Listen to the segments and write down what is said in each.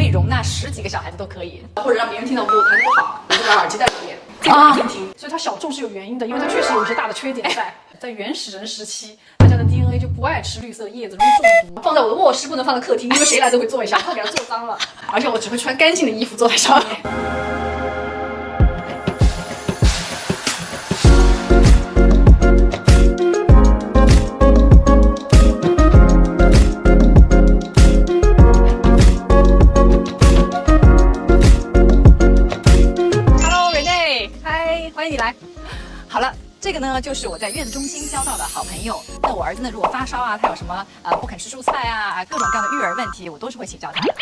以容纳10几个小孩子都可以，或者让别人听到我弹得不好，我就把耳机戴上面，这个听听。所以它小众是有原因的，因为它确实有一些大的缺点在。在原始人时期，大家的 DNA 就不爱吃绿色的叶子，容易中毒。放在我的卧室，不能放在客厅，因为谁来都会坐一下，怕给它坐脏了。而且我只会穿干净的衣服坐在上面。Hello Renee， 嗨，欢迎你来。好了。这个呢，就是我在月子中心交到的好朋友。那我儿子呢，如果发烧啊，他有什么不肯吃蔬菜啊，各种各样的育儿问题，我都是会请教他的。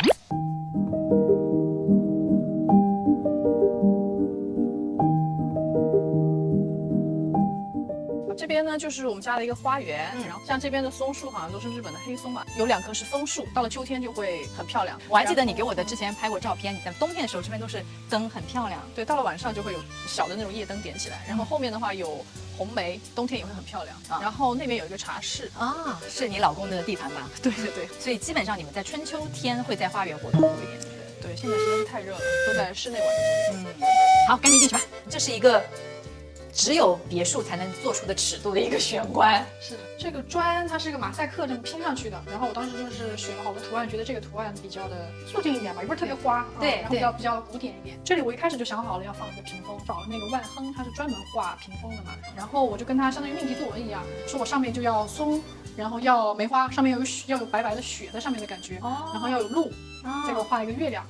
这边呢就是我们家的一个花园，然后像这边的松树好像都是日本的黑松吧，有2棵是枫树，到了秋天就会很漂亮。我还记得你给我的之前拍过照片，你在冬天的时候这边都是灯很漂亮。对，到了晚上就会有小的那种夜灯点起来，然后后面的话有红梅，冬天也会很漂亮。然后那边有一个茶室啊，是你老公的地盘吧？对对对，所以基本上你们在春秋天会在花园活动多一点。对，现在实在是太热了，都在室内玩。好，赶紧进去吧。这是一个只有别墅才能做出的尺度的一个玄关。是的，这个砖它是一个马赛克这么拼上去的，然后我当时就是选了好多图案，觉得这个图案比较的素净一点吧，也不是特别花，对，然后比较古典一点。这里我一开始就想好了要放一个屏风，找了那个万亨，他是专门画屏风的嘛，然后我就跟他相当于命题作文一样，说我上面就要松，然后要梅花，上面要有白白的雪在上面的感觉，然后要有鹿，再给我画一个月亮。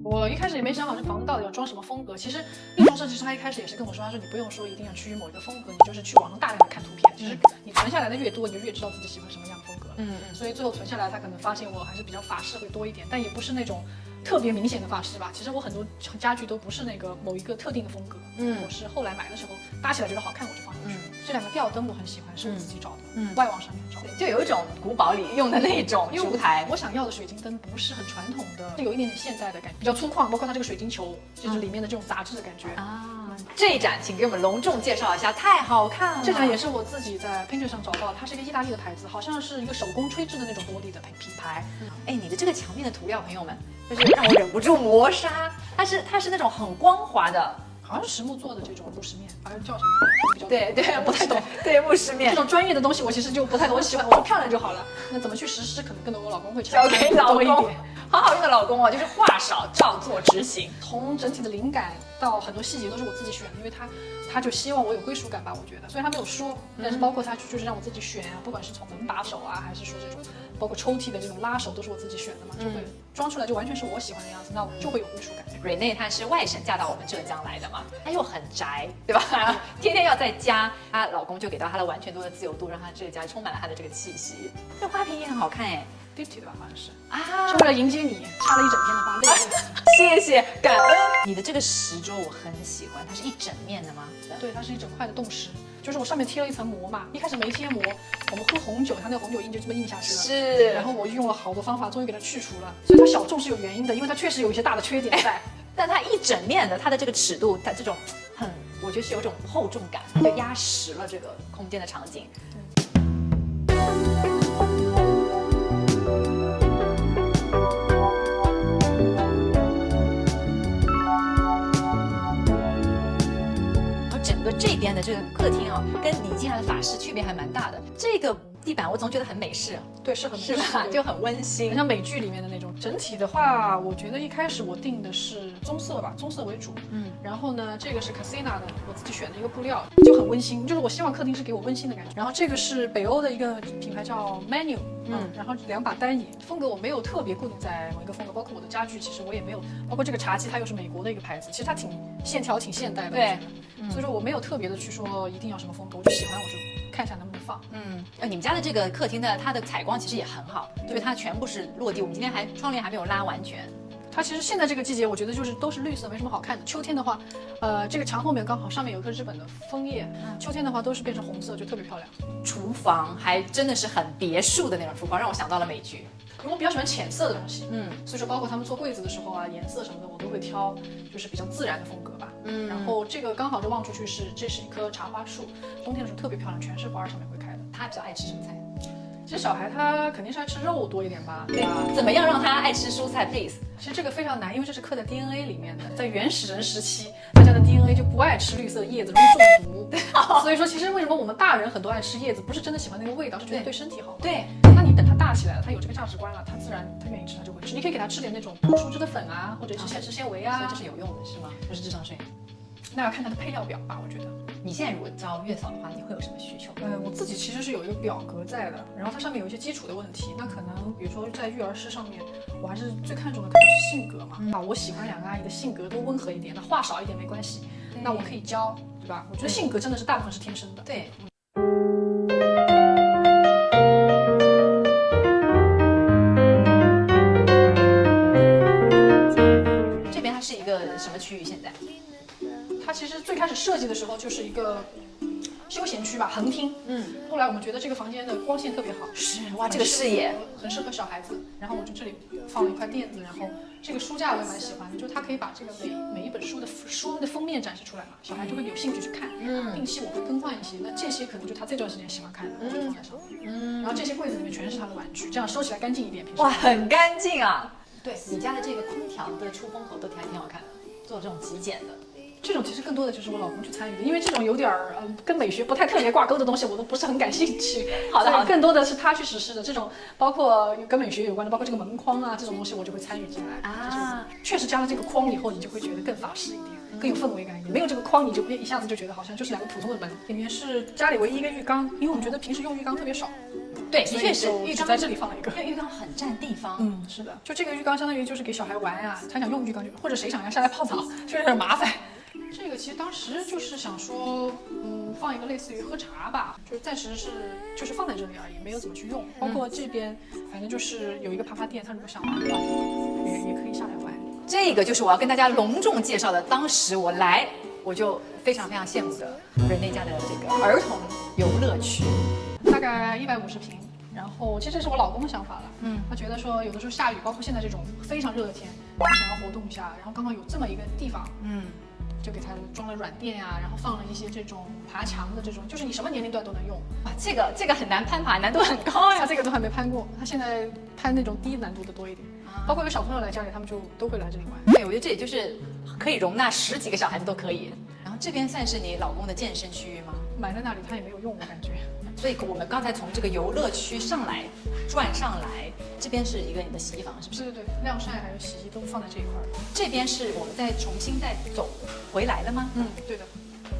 我一开始也没想好这房子到底要装什么风格。其实另一设计师他一开始也是跟我说，他说你不用说一定要趋于某一个风格，你就是去网上大量的看图片，其实你存下来的越多，你就越知道自己喜欢什么样的风格。所以最后存下来，他可能发现我还是比较法式会多一点，但也不是那种特别明显的法式吧。其实我很多家具都不是那个某一个特定的风格，我是后来买的时候搭起来觉得好看我就放进去。这2个吊灯我很喜欢，是我自己找的，外网上面找的，就有一种古堡里用的那种烛台。我想要的水晶灯不是很传统的，是有一点点现代的感觉，比较粗犷，包括它这个水晶球，就是里面的这种杂志的感觉啊。这一盏请给我们隆重介绍一下，太好看了。这盏也是我自己在 Pinterest 上找到的，它是一个意大利的牌子，好像是一个手工吹制的那种玻璃的品牌。哎，你的这个墙面的涂料，朋友们，就是让我忍不住磨砂。它是那种很光滑的。好像是实木做的这种木饰面，好像叫什么？对，不太懂。对，木饰面这种专业的东西我其实就不太懂，我喜欢我说漂亮就好了。那怎么去实施，可能更多我老公会交给老公多一点。好好用的老公哦，就是话少照做执行。从整体的灵感到很多细节都是我自己选的，因为他就希望我有归属感吧，我觉得。虽然他没有说，但是包括他就是让我自己选啊，不管是从门把手啊，还是说这种包括抽屉的这种拉手都是我自己选的嘛，就会装出来就完全是我喜欢的样子，那我就会有归属感。Renee 她是外省嫁到我们浙江来的嘛，她又很宅，对吧？天天要在家，她老公就给到她的完全多的自由度，让她这个家充满了她的这个气息。这花瓶也很好看哎。Dipty 的吧，好像是啊，是为了迎接你，插了一整天的花，累死。谢谢，感恩。你的这个石桌我很喜欢，它是一整面的吗？对，它是一整块的冻石，就是我上面贴了一层膜嘛，一开始没贴膜，我们喝红酒，它那个红酒印就这么印下去了。是，然后我用了好多方法，终于给它去除了。所以它小众是有原因的，因为它确实有一些大的缺点在。但它一整面的，它的这个尺度，它这种我觉得是有种厚重感，就压实了这个空间的场景。这边的这个客厅啊，跟你进来的法式区别还蛮大的。这个地板我总觉得很美式，对，是很美式吧？就很温馨，很像美剧里面的那种。整体的话，我觉得一开始我定的是棕色吧，棕色为主。然后呢，这个是 Casina 的，我自己选的一个布料，就很温馨。就是我希望客厅是给我温馨的感觉。然后这个是北欧的一个品牌叫 Menu，然后2把单椅，风格我没有特别固定在某一个风格，包括我的家具，其实我也没有，包括这个茶几，它又是美国的一个牌子，其实它线条挺现代的，对。所以说我没有特别的去说一定要什么风格，我就喜欢我就看一下能不能放。你们家的这个客厅的它的采光其实也很好，就是它全部是落地。我们今天窗帘还没有拉完全。它其实现在这个季节，我觉得就是都是绿色，没什么好看的。秋天的话，这个墙后面刚好上面有一颗日本的枫叶，秋天的话都是变成红色，就特别漂亮。厨房还真的是很别墅的那种厨房，让我想到了美剧。因为我比较喜欢浅色的东西，所以说包括他们做柜子的时候啊，颜色什么的我都会挑，就是比较自然的风格吧。然后这个刚好就望出去这是一棵茶花树，冬天的时候特别漂亮，全是花上面会开的。他比较爱吃什么菜？其实小孩他肯定是爱吃肉多一点吧，对吧？怎么样让他爱吃蔬菜 ，please？其实这个非常难，因为这是刻在 DNA 里面的。在原始人时期，大家的 DNA 就不爱吃绿色叶子，容易中毒。所以说，其实为什么我们大人很多爱吃叶子，不是真的喜欢那个味道，是觉得对身体好。对，那你等他大起来了，他有这个价值观了，他自然他愿意吃，他就会吃。你可以给他吃点那种树脂的粉啊，或者是膳食纤维啊，所以这是有用的，是吗？不是智商税。那要看它的配料表吧，我觉得。你现在如果招月嫂的话，你会有什么需求？我自己其实是有一个表格在的，然后它上面有一些基础的问题，那可能比如说在育儿师上面，我还是最看重的可能是性格嘛。我喜欢两个阿姨的性格都温和一点，那话少一点没关系，那我可以教，对吧？我觉得性格真的是大部分是天生的。对。这边它是一个什么区域？现在？它其实最开始设计的时候就是一个休闲区吧，横厅。后来我们觉得这个房间的光线特别好，是哇，这个视野很适合小孩子。然后我就这里放了一块垫子，然后这个书架我也蛮喜欢的，就是它可以把这个每一本书的封面展示出来嘛，小孩就会有兴趣去看。定期我会更换一些，那这些可能就他这段时间喜欢看的，我就放在上面。然后这些柜子里面全是他的玩具，这样收起来干净一点。哇，很干净啊！对你家的这个空调的出风口都还挺好看的，做这种极简的。这种其实更多的就是我老公去参与的，因为这种有点跟美学不太特别挂钩的东西，我都不是很感兴趣。好的，更多的是他去实施的这种，包括跟美学有关的，包括这个门框啊这种东西，我就会参与进来。确实加了这个框以后，你就会觉得更法式一点，更有氛围感一点。没有这个框，你就一下子就觉得好像就是两个普通的门。里面是家里唯一一个浴缸，因为我们觉得平时用浴缸特别少。对，的确是浴缸在这里放了一个，因为浴缸很占地方。是的，就这个浴缸相当于就是给小孩玩啊，他想用浴缸就，或者谁想要下来泡澡，就有点麻烦。这个其实当时就是想说，放一个类似于喝茶吧，就是暂时就是放在这里而已，没有怎么去用。包括这边，反正就是有一个爬爬垫，他如果想玩的话，也可以下来玩。这个就是我要跟大家隆重介绍的，当时我来我就非常非常羡慕的人类家的这个儿童游乐区，大概150平。然后其实这是我老公的想法了，他觉得说有的时候下雨，包括现在这种非常热的天，他想要活动一下，然后刚好有这么一个地方，就给他装了软垫呀，然后放了一些这种爬墙的这种，就是你什么年龄段都能用。哇，这个很难攀爬，难度很高呀。他这个都还没攀过，他现在攀那种低难度的多一点。包括有小朋友来家里，他们就都会来这里玩。对，我觉得这里就是可以容纳10几个小孩子都可以。然后这边算是你老公的健身区域吗？买在那里他也没有用，我感觉。所以我们刚才从这个游乐区上来，转上来，这边是一个你的洗衣房，是不是？对，晾晒还有洗衣都放在这一块。这边是我们再重新再走回来的吗？对的。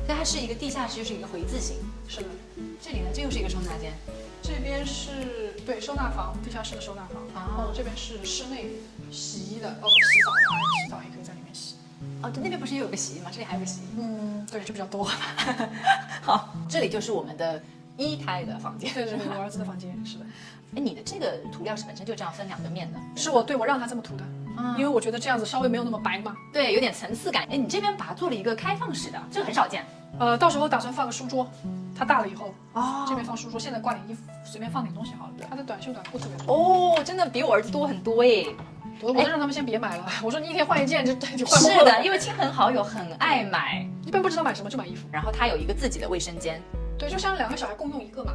但它是一个地下室，就是一个回字形。是的。这里呢，这又是一个收纳间。这边是对收纳房，地下室的收纳房。然后这边是室内洗衣的，包括洗澡的，洗澡也可以在里面洗。哦，那边不是也有个洗衣吗？这里还有个洗衣。对，就比较多。好，这里就是我们的1胎的房间。对，我儿子的房间是的。哎，你的这个涂料是本身就这样分2个面的？是我让他这么涂的，因为我觉得这样子稍微没有那么白嘛。对，有点层次感。哎，你这边把它做了一个开放式的，这个很少见。到时候打算放个书桌，他大了以后，这边放书桌，现在挂点衣服，随便放点东西好了。他的短袖短裤特别多。哦，真的比我儿子多很多哎。我就让他们先别买了，我说你一天换一件就换不过了。是的，因为亲朋好友很爱买，一般不知道买什么就买衣服。然后他有一个自己的卫生间。对，就像2个小孩共用一个嘛。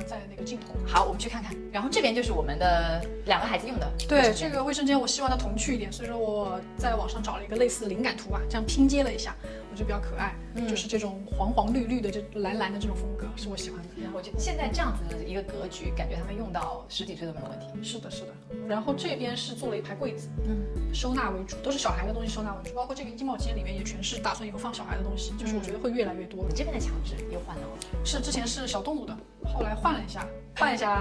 在那个尽头。好，我们去看看。然后这边就是我们的2个孩子用的。对，这个卫生间我希望它童趣一点，所以说我在网上找了一个类似的灵感图吧，这样拼接了一下，我觉得比较可爱。就是这种黄黄绿绿的、这蓝蓝的这种风格是我喜欢的。然后我觉得现在这样子的一个格局，感觉他们用到10几岁都没有问题。是的。然后这边是做了一排柜子，收纳为主，都是小孩的东西收纳为主，包括这个衣帽间里面也全是打算以后放小孩的东西，就是我觉得会越来越多。你这边的墙纸又换了吗？是之前是小动物的，后来换一下，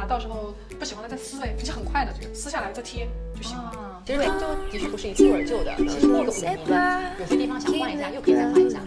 到时候不喜欢了再撕呗，其实很快的，这个撕下来再贴就行了。其实装修的确不是一蹴而就的，其实过个5年，有些地方想换一下，又可以再换一下。